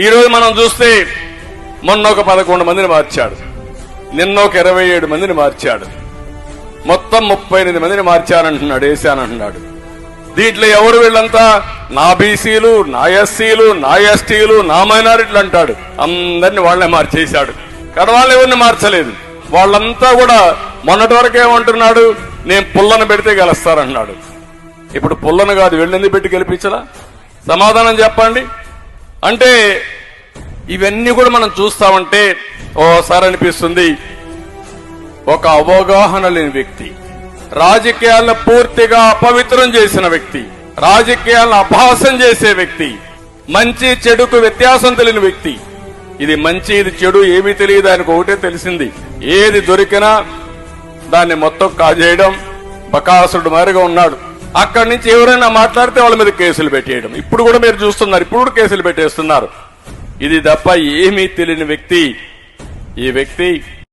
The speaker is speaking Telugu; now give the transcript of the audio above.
ఈ రోజు మనం చూస్తే మొన్న ఒక 11 మందిని మార్చాడు, నిన్న ఒక 27 మందిని మార్చాడు, మొత్తం 38 మందిని మార్చానంటున్నాడు, వేశానంటున్నాడు. దీంట్లో ఎవరు వీళ్ళంతా? నా బీసీలు, నా ఎస్సీలు, నా ఎస్టీలు, నా మైనారిటీలు అంటాడు. అందరినీ వాళ్లే మార్చేశాడు. కానీ వాళ్ళు ఎవరిని మార్చలేదు. వాళ్ళంతా కూడా మొన్నటి వరకు ఏమంటున్నాడు, నేను పుల్లను పెడితే గెలుస్తారన్నాడు. ఇప్పుడు పుల్లను కాదు, వెళ్ళింది పెట్టి గెలిపించలా? సమాధానం చెప్పండి. అంటే ఇవన్నీ కూడా మనం చూస్తామంటే ఓసారి అనిపిస్తుంది, ఒక అవగాహన లేని వ్యక్తి, రాజకీయాలను పూర్తిగా అపవిత్రం చేసిన వ్యక్తి, రాజకీయాలను అపహాసం చేసే వ్యక్తి, మంచి చెడుకు వ్యత్యాసం తెలియని వ్యక్తి. ఇది మంచి ఇది చెడు ఏమీ తెలియదు, ఆయనకు ఒకటే తెలిసింది, ఏది దొరికినా దాన్ని మొత్తం కాజేయడం. బకాసురుడు మారిగా ఉన్నాడు. అక్కడి నుంచి ఎవరైనా మాట్లాడితే వాళ్ళ మీద కేసులు పెట్టేయడం. ఇప్పుడు కూడా మీరు చూస్తున్నారు, ఇప్పుడు కూడా కేసులు పెట్టేస్తున్నారు. ఇది తప్ప ఏమీ తెలియని వ్యక్తి ఈ వ్యక్తి.